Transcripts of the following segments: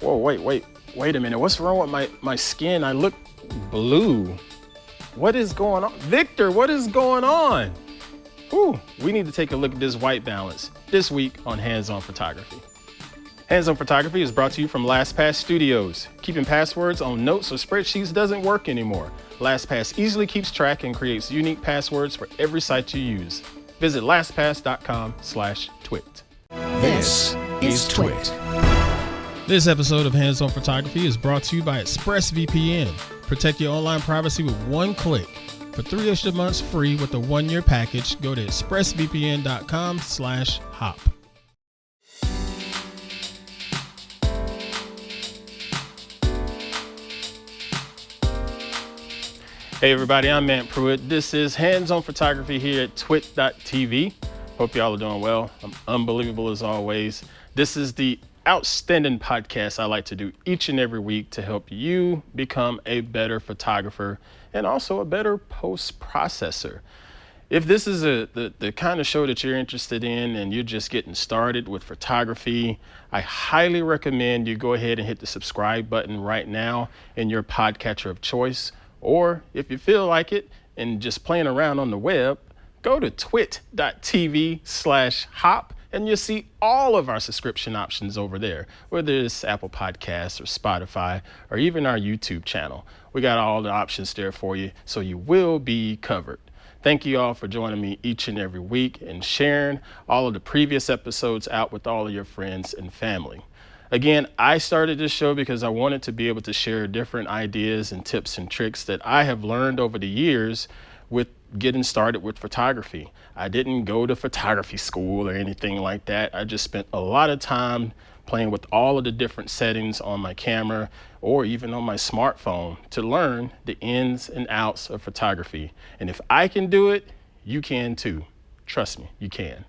Whoa, wait a minute. What's wrong with my skin? I look blue. What is going on? Victor, what is going on? Whew, we need to take a look at this white balance this week on Hands-On Photography. Hands-On Photography is brought to you from LastPass Studios. Keeping passwords on notes or spreadsheets doesn't work anymore. LastPass easily keeps track and creates unique passwords for every site you use. Visit lastpass.com/twit. This is TWiT. This episode of Hands-On Photography is brought to you by ExpressVPN. Protect your online privacy with one click. For 3 extra months free with a 1-year package, go to expressvpn.com/hop. Hey everybody, I'm Pruitt. This is Hands-On Photography here at TWiT.tv. Hope y'all are doing well. I'm unbelievable as always. This is the outstanding podcast I like to do each and every week to help you become a better photographer and also a better post-processor. If this is the kind of show that you're interested in and you're just getting started with photography, I highly recommend you go ahead and hit the subscribe button right now in your podcatcher of choice. Or if you feel like it and just playing around on the web, go to twit.tv/hop and you'll see all of our subscription options over there, whether it's Apple Podcasts or Spotify or even our YouTube channel. We got all the options there for you, so you will be covered. Thank you all for joining me each and every week and sharing all of the previous episodes out with all of your friends and family. Again, I started this show because I wanted to be able to share different ideas and tips and tricks that I have learned over the years with getting started with photography. I didn't go to photography school or anything like that. I just spent a lot of time playing with all of the different settings on my camera or even on my smartphone to learn the ins and outs of photography. And if I can do it, you can too. Trust me, you can.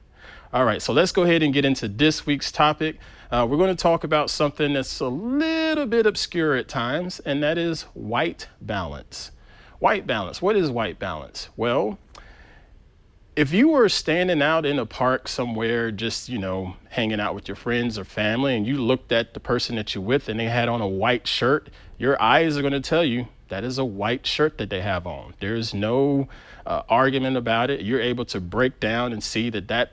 All right, so let's go ahead and get into this week's topic. We're going to talk about something that's a little bit obscure at times, and that is white balance. White balance. What is white balance? Well, if you were standing out in a park somewhere, just, hanging out with your friends or family, and you looked at the person that you're with and they had on a white shirt, your eyes are going to tell you that is a white shirt that they have on. There's no argument about it. You're able to break down and see that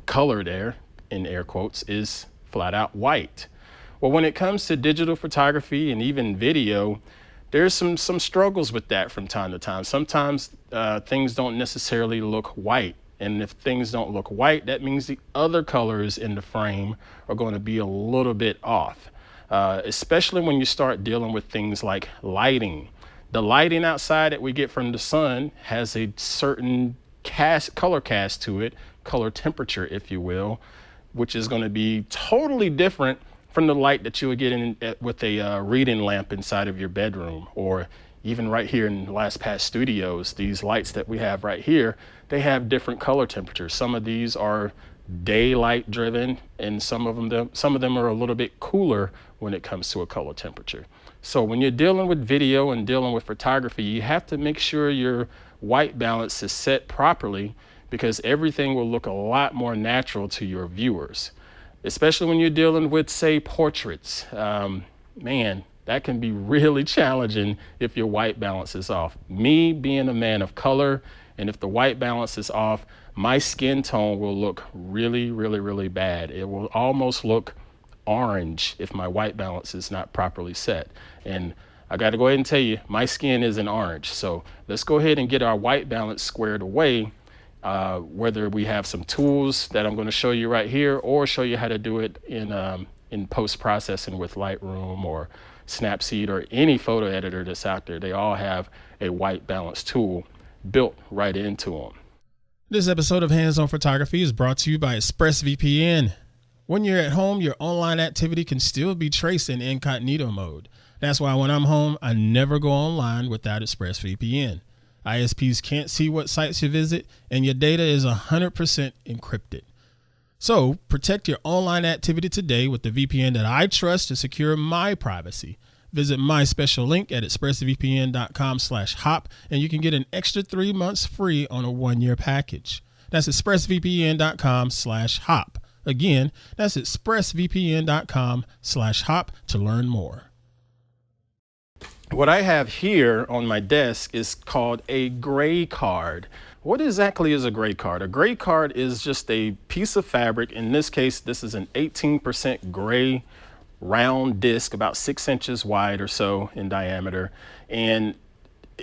color there, in air quotes, is flat out white. Well, when it comes to digital photography and even video, there's some struggles with that from time to time. Sometimes things don't necessarily look white. And if things don't look white, that means the other colors in the frame are going to be a little bit off, especially when you start dealing with things like lighting. The lighting outside that we get from the sun has a certain color cast to it, color temperature, if you will, which is going to be totally different from the light that you would get with a reading lamp inside of your bedroom, or even right here in LastPass Studios. These lights that we have right here, they have different color temperatures. Some of these are daylight driven, and some of them are a little bit cooler when it comes to a color temperature. So when you're dealing with video and dealing with photography, you have to make sure your white balance is set properly, because everything will look a lot more natural to your viewers, especially when you're dealing with, say, portraits. Man, that can be really challenging if your white balance is off. Me being a man of color, and if the white balance is off, my skin tone will look really, really, really bad. It will almost look orange if my white balance is not properly set. And I got to go ahead and tell you, my skin isn't orange. So let's go ahead and get our white balance squared away. Whether we have some tools that I'm going to show you right here, or show you how to do it in post-processing with Lightroom or Snapseed or any photo editor that's out there. They all have a white balance tool built right into them. This episode of Hands-On Photography is brought to you by ExpressVPN. When you're at home, your online activity can still be traced in incognito mode. That's why when I'm home, I never go online without ExpressVPN. ISPs can't see what sites you visit, and your data is 100% encrypted. So protect your online activity today with the VPN that I trust to secure my privacy. Visit my special link at expressvpn.com/hop, and you can get an extra 3 months free on a 1-year package. That's expressvpn.com/hop. Again, that's expressvpn.com/hop to learn more. What I have here on my desk is called a gray card. What exactly is a gray card? A gray card is just a piece of fabric. In this case, this is an 18% gray round disc, about 6 inches wide or so in diameter. And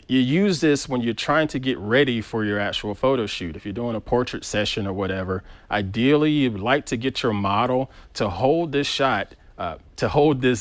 you use this when you're trying to get ready for your actual photo shoot. If you're doing a portrait session or whatever, ideally you'd like to get your model to hold this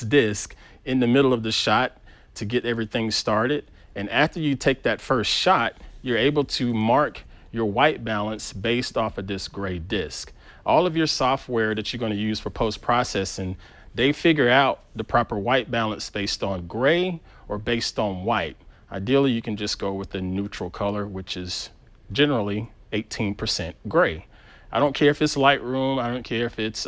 disc in the middle of the shot to get everything started. And after you take that first shot, you're able to mark your white balance based off of this gray disc. All of your software that you're going to use for post-processing, they figure out the proper white balance based on gray or based on white. Ideally, you can just go with the neutral color, which is generally 18% gray. I don't care if it's Lightroom, I don't care if it's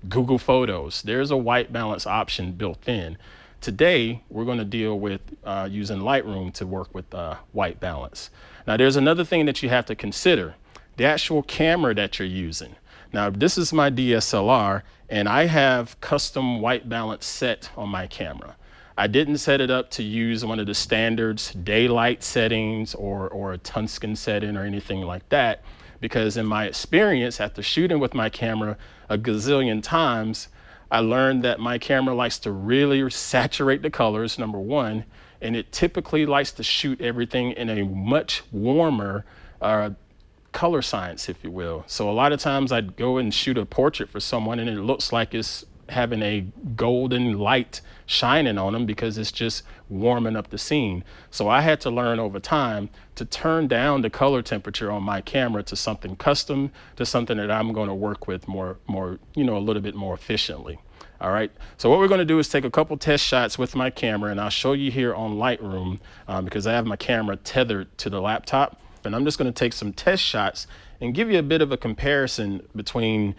Google Photos. There's a white balance option built in. Today, we're going to deal with using Lightroom to work with white balance. Now, there's another thing that you have to consider, the actual camera that you're using. Now, this is my DSLR, and I have custom white balance set on my camera. I didn't set it up to use one of the standards daylight settings or a tungsten setting or anything like that, because in my experience, after shooting with my camera a gazillion times, I learned that my camera likes to really saturate the colors, number one, and it typically likes to shoot everything in a much warmer color science, if you will. So a lot of times I'd go and shoot a portrait for someone and it looks like it's having a golden light shining on them because it's just warming up the scene. So I had to learn over time to turn down the color temperature on my camera to something custom, to something that I'm going to work with more, a little bit more efficiently. All right. So what we're going to do is take a couple test shots with my camera, and I'll show you here on Lightroom because I have my camera tethered to the laptop, and I'm just going to take some test shots and give you a bit of a comparison between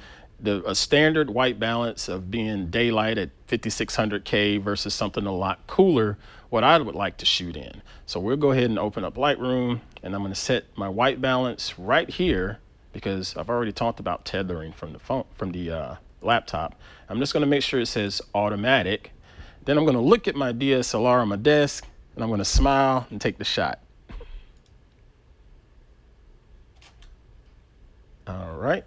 a standard white balance of being daylight at 5600K versus something a lot cooler, what I would like to shoot in. So we'll go ahead and open up Lightroom, and I'm going to set my white balance right here because I've already talked about tethering from the laptop. I'm just going to make sure it says automatic. Then I'm going to look at my DSLR on my desk, and I'm going to smile and take the shot. All right.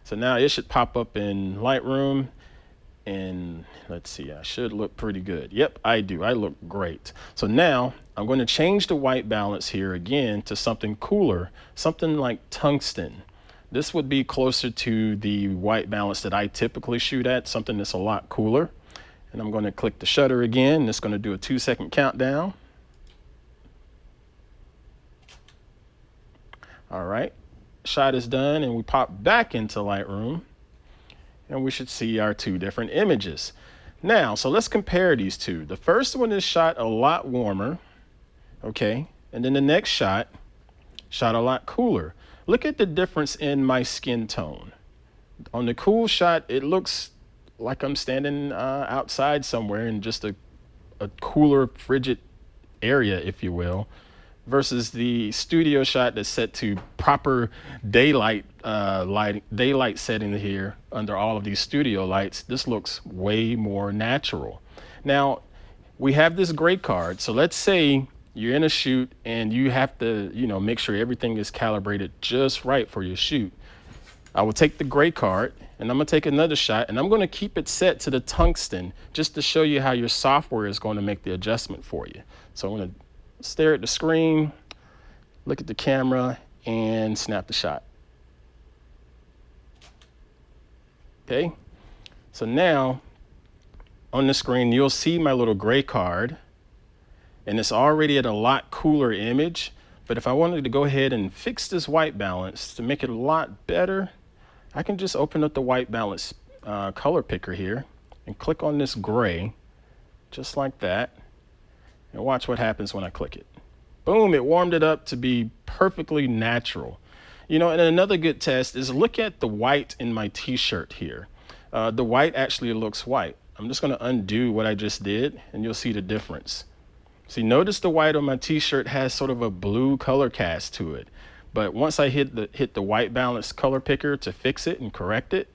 So now it should pop up in Lightroom, and let's see, I should look pretty good. Yep, I do. I look great. So now I'm going to change the white balance here again to something cooler, something like tungsten. This would be closer to the white balance that I typically shoot at, something that's a lot cooler. And I'm going to click the shutter again, and it's going to do a 2-second countdown. All right. Shot is done, and we pop back into Lightroom, and we should see our two different images. Now, so let's compare these two. The first one is shot a lot warmer, okay, and then the next shot a lot cooler. Look at the difference in my skin tone. On the cool shot, it looks like I'm standing outside somewhere in just a cooler, frigid area, if you will, versus the studio shot that's set to proper daylight setting here under all of these studio lights. This looks way more natural. Now, we have this gray card. So let's say you're in a shoot and you have to, make sure everything is calibrated just right for your shoot. I will take the gray card and I'm gonna take another shot, and I'm gonna keep it set to the tungsten just to show you how your software is going to make the adjustment for you. So I'm gonna stare at the screen, look at the camera, and snap the shot. Okay, so now on the screen, you'll see my little gray card, and it's already at a lot cooler image. But if I wanted to go ahead and fix this white balance to make it a lot better, I can just open up the white balance color picker here and click on this gray, just like that. And watch what happens when I click it. Boom, it warmed it up to be perfectly natural. And another good test is look at the white in my t-shirt here. The white actually looks white. I'm just gonna undo what I just did, and you'll see the difference. See, notice the white on my t-shirt has sort of a blue color cast to it. But once I hit the white balance color picker to fix it and correct it,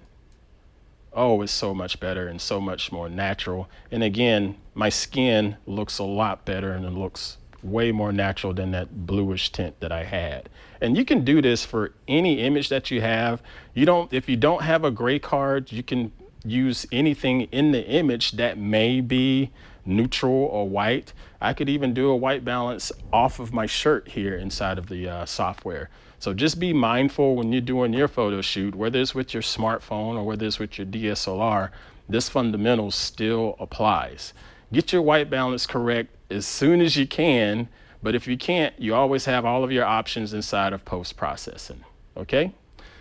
oh, it's so much better and so much more natural. And again, my skin looks a lot better and it looks way more natural than that bluish tint that I had. And you can do this for any image that you have. If you don't have a gray card, you can use anything in the image that may be neutral or white. I could even do a white balance off of my shirt here inside of the software. So just be mindful when you're doing your photo shoot, whether it's with your smartphone or whether it's with your DSLR, this fundamental still applies. Get your white balance correct as soon as you can, but if you can't, you always have all of your options inside of post-processing, okay?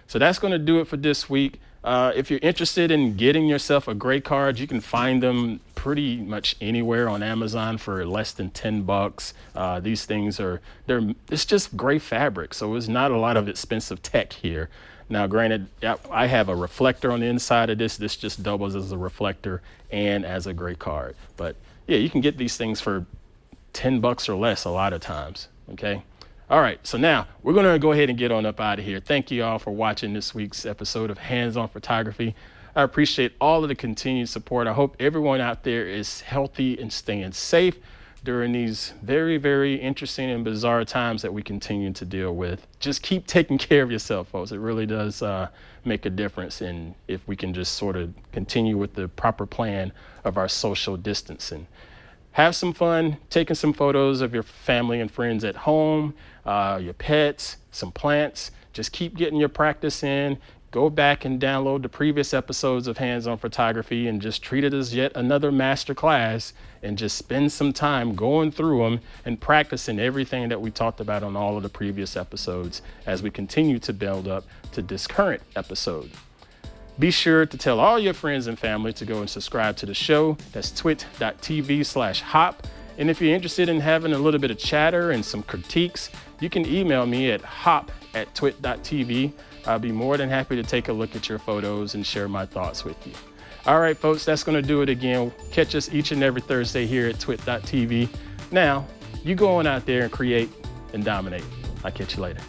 So that's gonna do it for this week. If you're interested in getting yourself a gray card, you can find them pretty much anywhere on Amazon for less than $10. These things it's just gray fabric, so it's not a lot of expensive tech here. Now, granted, I have a reflector on the inside of this. This just doubles as a reflector and as a gray card. But yeah, you can get these things for $10 or less a lot of times, okay? All right, so now we're gonna go ahead and get on up out of here. Thank you all for watching this week's episode of Hands-On Photography. I appreciate all of the continued support. I hope everyone out there is healthy and staying safe during these very, very interesting and bizarre times that we continue to deal with. Just keep taking care of yourself, folks. It really does make a difference in if we can just sort of continue with the proper plan of our social distancing. Have some fun taking some photos of your family and friends at home, your pets, some plants. Just keep getting your practice in. Go back and download the previous episodes of Hands-On Photography and just treat it as yet another master class and just spend some time going through them and practicing everything that we talked about on all of the previous episodes as we continue to build up to this current episode. Be sure to tell all your friends and family to go and subscribe to the show. That's twit.tv/hop. And if you're interested in having a little bit of chatter and some critiques, you can email me at hop@twit.tv. I'll be more than happy to take a look at your photos and share my thoughts with you. All right, folks, that's going to do it again. Catch us each and every Thursday here at twit.tv. Now, you go on out there and create and dominate. I'll catch you later.